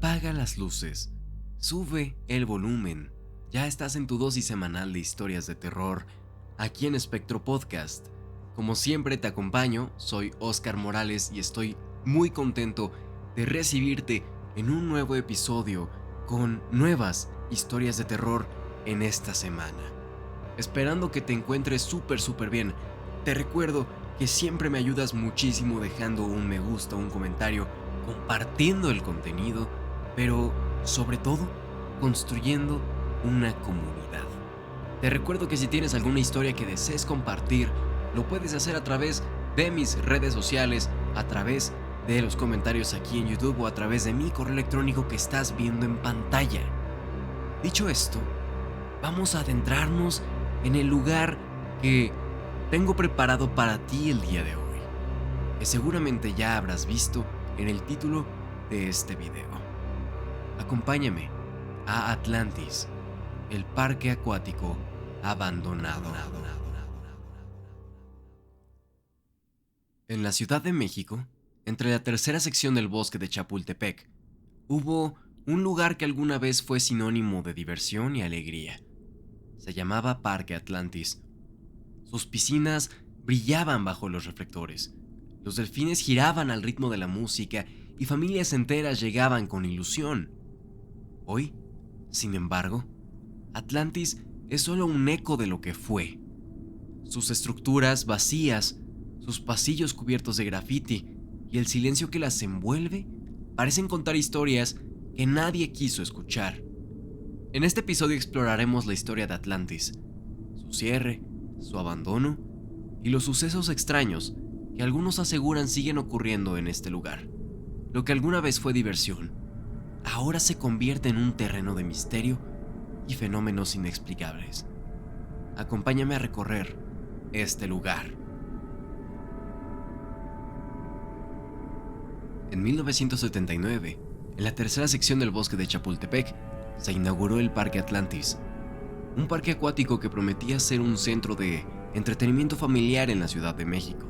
Apaga las luces, sube el volumen. Ya estás en tu dosis semanal de historias de terror, aquí en Espectro Podcast. Como siempre te acompaño, soy Oscar Morales y estoy muy contento de recibirte en un nuevo episodio con nuevas historias de terror en esta semana. Esperando que te encuentres súper bien. Te recuerdo que siempre me ayudas muchísimo dejando un me gusta, un comentario, compartiendo el contenido, pero sobre todo construyendo una comunidad. Te recuerdo que si tienes alguna historia que desees compartir, lo puedes hacer a través de mis redes sociales, a través de los comentarios aquí en YouTube o a través de mi correo electrónico que estás viendo en pantalla. Dicho esto, vamos a adentrarnos en el lugar que tengo preparado para ti el día de hoy, que seguramente ya habrás visto en el título de este video. Acompáñame a Atlantis, el parque acuático abandonado. En la Ciudad de México, entre la tercera sección del bosque de Chapultepec, hubo un lugar que alguna vez fue sinónimo de diversión y alegría. Se llamaba Parque Atlantis. Sus piscinas brillaban bajo los reflectores, los delfines giraban al ritmo de la música y familias enteras llegaban con ilusión. Hoy, sin embargo, Atlantis es solo un eco de lo que fue. Sus estructuras vacías, sus pasillos cubiertos de grafiti y el silencio que las envuelve parecen contar historias que nadie quiso escuchar. En este episodio exploraremos la historia de Atlantis, su cierre, su abandono y los sucesos extraños que algunos aseguran siguen ocurriendo en este lugar. Lo que alguna vez fue diversión, ahora se convierte en un terreno de misterio y fenómenos inexplicables. Acompáñame a recorrer este lugar. En 1979, en la tercera sección del bosque de Chapultepec, se inauguró el Parque Atlantis, un parque acuático que prometía ser un centro de entretenimiento familiar en la Ciudad de México.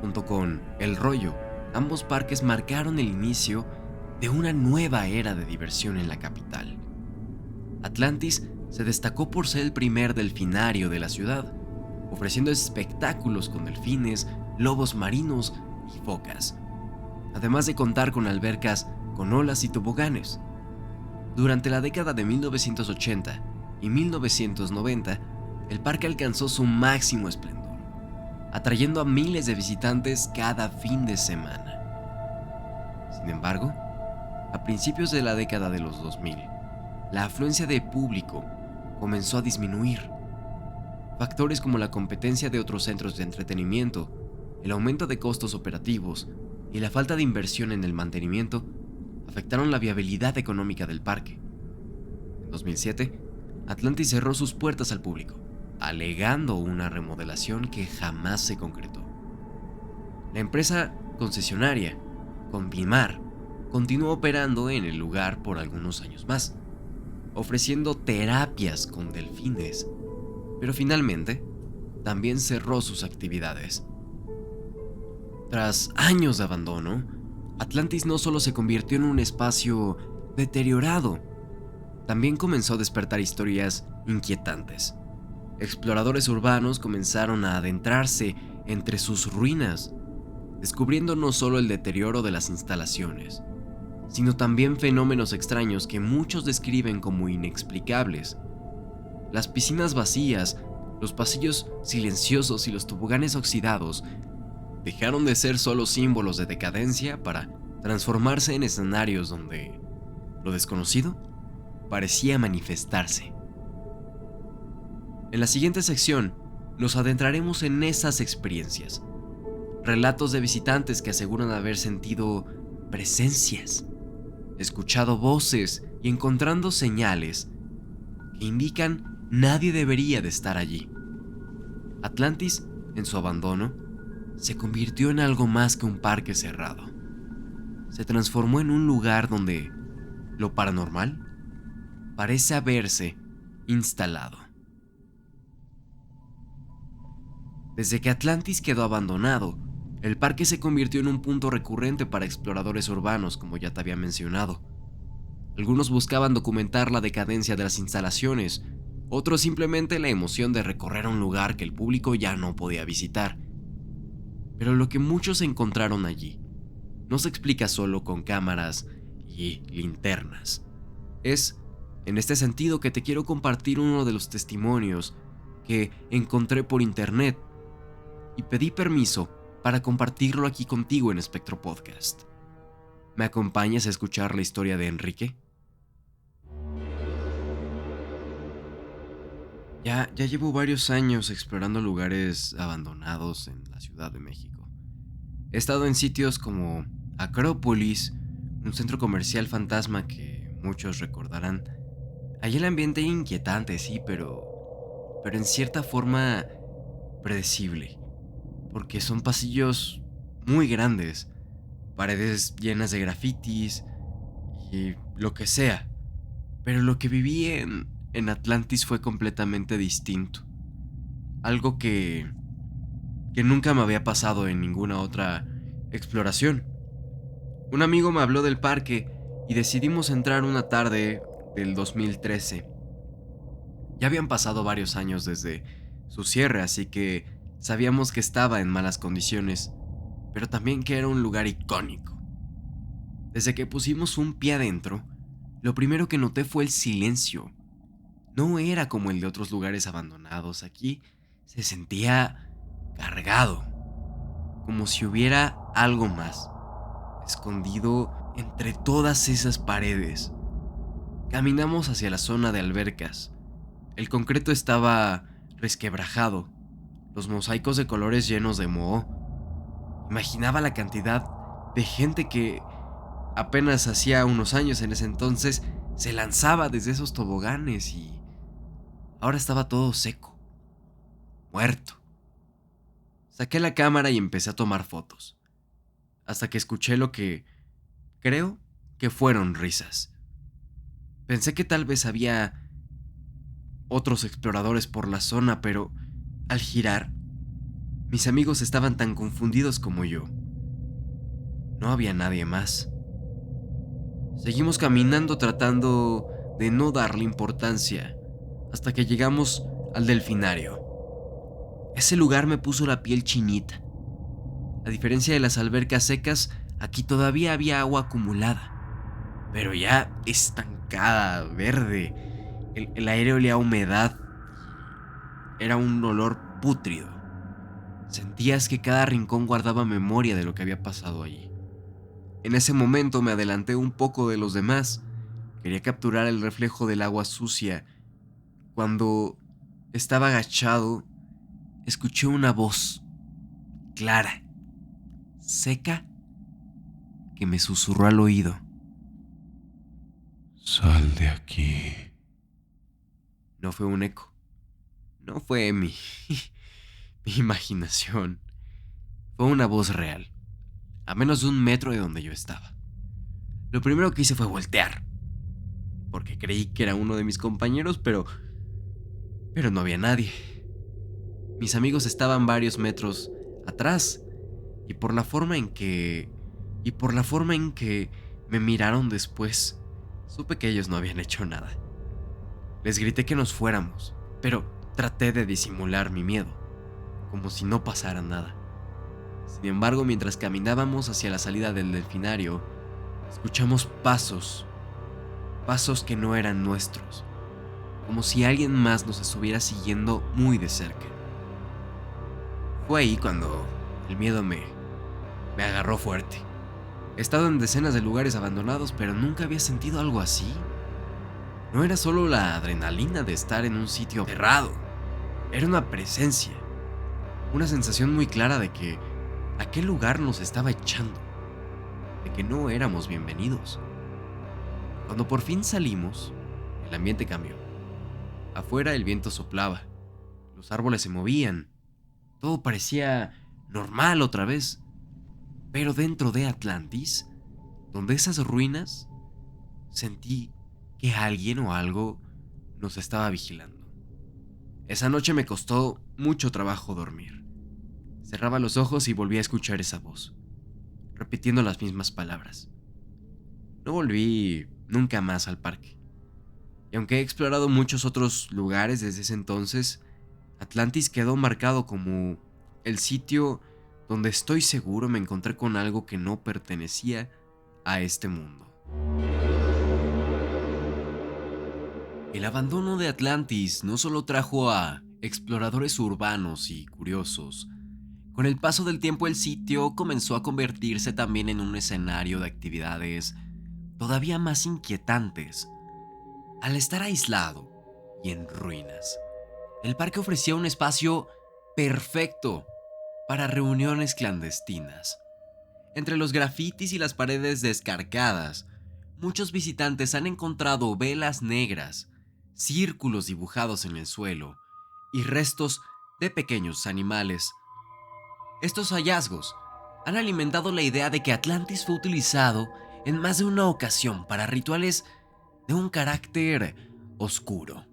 Junto con El Rollo, ambos parques marcaron el inicio de una nueva era de diversión en la capital. Atlantis se destacó por ser el primer delfinario de la ciudad, ofreciendo espectáculos con delfines, lobos marinos y focas, además de contar con albercas con olas y toboganes. Durante la década de 1980 y 1990, el parque alcanzó su máximo esplendor, atrayendo a miles de visitantes cada fin de semana. Sin embargo, a principios de la década de los 2000, la afluencia de público comenzó a disminuir. Factores como la competencia de otros centros de entretenimiento, el aumento de costos operativos y la falta de inversión en el mantenimiento afectaron la viabilidad económica del parque. En 2007, Atlantis cerró sus puertas al público, alegando una remodelación que jamás se concretó. La empresa concesionaria, Convimar, continuó operando en el lugar por algunos años más, ofreciendo terapias con delfines, pero finalmente también cerró sus actividades. Tras años de abandono, Atlantis no solo se convirtió en un espacio deteriorado, también comenzó a despertar historias inquietantes. Exploradores urbanos comenzaron a adentrarse entre sus ruinas, descubriendo no solo el deterioro de las instalaciones, sino también fenómenos extraños que muchos describen como inexplicables. Las piscinas vacías, los pasillos silenciosos y los toboganes oxidados dejaron de ser solo símbolos de decadencia para transformarse en escenarios donde lo desconocido parecía manifestarse. En la siguiente sección nos adentraremos en esas experiencias, relatos de visitantes que aseguran haber sentido presencias, escuchado voces y encontrando señales que indican nadie debería de estar allí. Atlantis, en su abandono, se convirtió en algo más que un parque cerrado. Se transformó en un lugar donde lo paranormal parece haberse instalado. Desde que Atlantis quedó abandonado, el parque se convirtió en un punto recurrente para exploradores urbanos, como ya te había mencionado. Algunos buscaban documentar la decadencia de las instalaciones, otros simplemente la emoción de recorrer un lugar que el público ya no podía visitar. Pero lo que muchos encontraron allí no se explica solo con cámaras y linternas. Es en este sentido que te quiero compartir uno de los testimonios que encontré por internet y pedí permiso para compartirlo aquí contigo en Espectro Podcast. ¿Me acompañas a escuchar la historia de Enrique? Ya llevo varios años explorando lugares abandonados en la Ciudad de México. He estado en sitios como Acrópolis, un centro comercial fantasma que muchos recordarán. Allí el ambiente era inquietante, sí, pero en cierta forma predecible, porque son pasillos muy grandes, paredes llenas de grafitis y lo que sea. Pero lo que viví en Atlantis fue completamente distinto. Algo que nunca me había pasado en ninguna otra exploración. Un amigo me habló del parque y decidimos entrar una tarde del 2013. Ya habían pasado varios años desde su cierre, así que sabíamos que estaba en malas condiciones, pero también que era un lugar icónico. Desde que pusimos un pie adentro, lo primero que noté fue el silencio. No era como el de otros lugares abandonados. Aquí se sentía cargado, como si hubiera algo más, escondido entre todas esas paredes. Caminamos hacia la zona de albercas. El concreto estaba resquebrajado, los mosaicos de colores llenos de moho. Imaginaba la cantidad de gente que apenas hacía unos años en ese entonces se lanzaba desde esos toboganes y ahora estaba todo seco, muerto. Saqué la cámara y empecé a tomar fotos, hasta que escuché lo que creo que fueron risas. Pensé que tal vez había otros exploradores por la zona, pero al girar, mis amigos estaban tan confundidos como yo. No había nadie más. Seguimos caminando tratando de no darle importancia, hasta que llegamos al delfinario. Ese lugar me puso la piel chinita. A diferencia de las albercas secas, aquí todavía había agua acumulada, pero ya estancada, verde. El aire olía a humedad. Era un olor pútrido. Sentías que cada rincón guardaba memoria de lo que había pasado allí. En ese momento me adelanté un poco de los demás. Quería capturar el reflejo del agua sucia. Cuando estaba agachado, escuché una voz clara, seca, que me susurró al oído. Sal de aquí. No fue un eco. No fue mi imaginación. Fue una voz real, a menos de 1 metro de donde yo estaba. Lo primero que hice fue voltear, porque creí que era uno de mis compañeros, pero no había nadie. Mis amigos estaban varios metros atrás, y por la forma en que me miraron después, supe que ellos no habían hecho nada. Les grité que nos fuéramos, pero traté de disimular mi miedo, como si no pasara nada. Sin embargo, mientras caminábamos hacia la salida del delfinario, escuchamos pasos que no eran nuestros, como si alguien más nos estuviera siguiendo muy de cerca. Fue ahí cuando el miedo me agarró fuerte. He estado en decenas de lugares abandonados, pero nunca había sentido algo así. No era solo la adrenalina de estar en un sitio cerrado, era una presencia, una sensación muy clara de que aquel lugar nos estaba echando, de que no éramos bienvenidos. Cuando por fin salimos, el ambiente cambió. Afuera el viento soplaba, los árboles se movían, todo parecía normal otra vez. Pero dentro de Atlantis, donde esas ruinas, sentí que alguien o algo nos estaba vigilando. Esa noche me costó mucho trabajo dormir. Cerraba los ojos y volví a escuchar esa voz, repitiendo las mismas palabras. No volví nunca más al parque. Y aunque he explorado muchos otros lugares desde ese entonces, Atlantis quedó marcado como el sitio donde estoy seguro me encontré con algo que no pertenecía a este mundo. El abandono de Atlantis no solo trajo a exploradores urbanos y curiosos. Con el paso del tiempo el sitio comenzó a convertirse también en un escenario de actividades todavía más inquietantes. Al estar aislado y en ruinas, el parque ofrecía un espacio perfecto para reuniones clandestinas. Entre los grafitis y las paredes descarcadas, muchos visitantes han encontrado velas negras, círculos dibujados en el suelo y restos de pequeños animales. Estos hallazgos han alimentado la idea de que Atlantis fue utilizado en más de una ocasión para rituales de un carácter oscuro.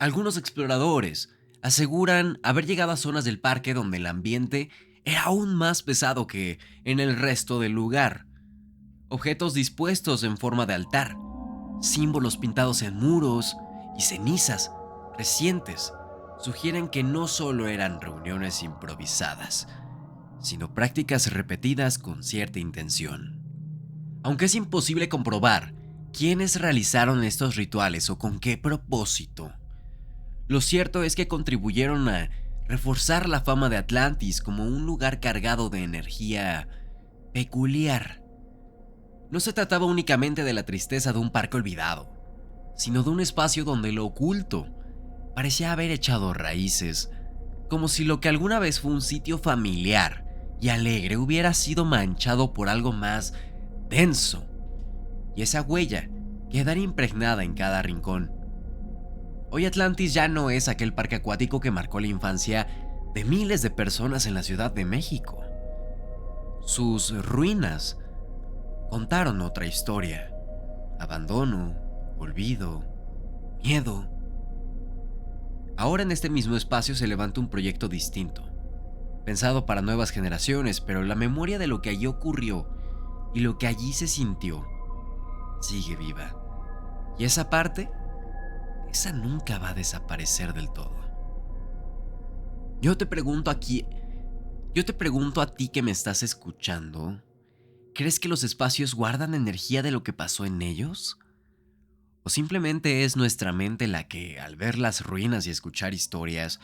Algunos exploradores aseguran haber llegado a zonas del parque donde el ambiente era aún más pesado que en el resto del lugar. Objetos dispuestos en forma de altar, símbolos pintados en muros y cenizas recientes sugieren que no solo eran reuniones improvisadas, sino prácticas repetidas con cierta intención. Aunque es imposible comprobar quiénes realizaron estos rituales o con qué propósito, lo cierto es que contribuyeron a reforzar la fama de Atlantis como un lugar cargado de energía peculiar. No se trataba únicamente de la tristeza de un parque olvidado, sino de un espacio donde lo oculto parecía haber echado raíces, como si lo que alguna vez fue un sitio familiar y alegre hubiera sido manchado por algo más denso, y esa huella quedaría impregnada en cada rincón. Hoy Atlantis ya no es aquel parque acuático que marcó la infancia de miles de personas en la Ciudad de México. Sus ruinas contaron otra historia: abandono, olvido, miedo. Ahora en este mismo espacio se levanta un proyecto distinto, pensado para nuevas generaciones, pero la memoria de lo que allí ocurrió y lo que allí se sintió sigue viva. Y esa parte, esa nunca va a desaparecer del todo. Yo te pregunto a ti que me estás escuchando, ¿crees que los espacios guardan energía de lo que pasó en ellos? ¿O simplemente es nuestra mente la que, al ver las ruinas y escuchar historias,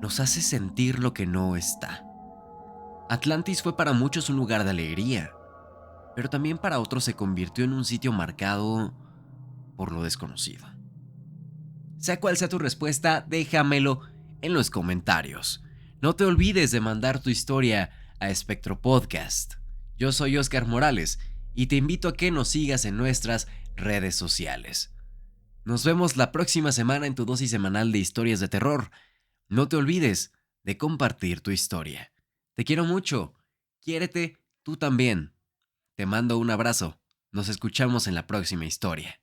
nos hace sentir lo que no está? Atlantis fue para muchos un lugar de alegría, pero también para otros se convirtió en un sitio marcado por lo desconocido. Sea cual sea tu respuesta, déjamelo en los comentarios. No te olvides de mandar tu historia a Espectro Podcast. Yo soy Oscar Morales y te invito a que nos sigas en nuestras redes sociales. Nos vemos la próxima semana en tu dosis semanal de historias de terror. No te olvides de compartir tu historia. Te quiero mucho. Quiérete tú también. Te mando un abrazo. Nos escuchamos en la próxima historia.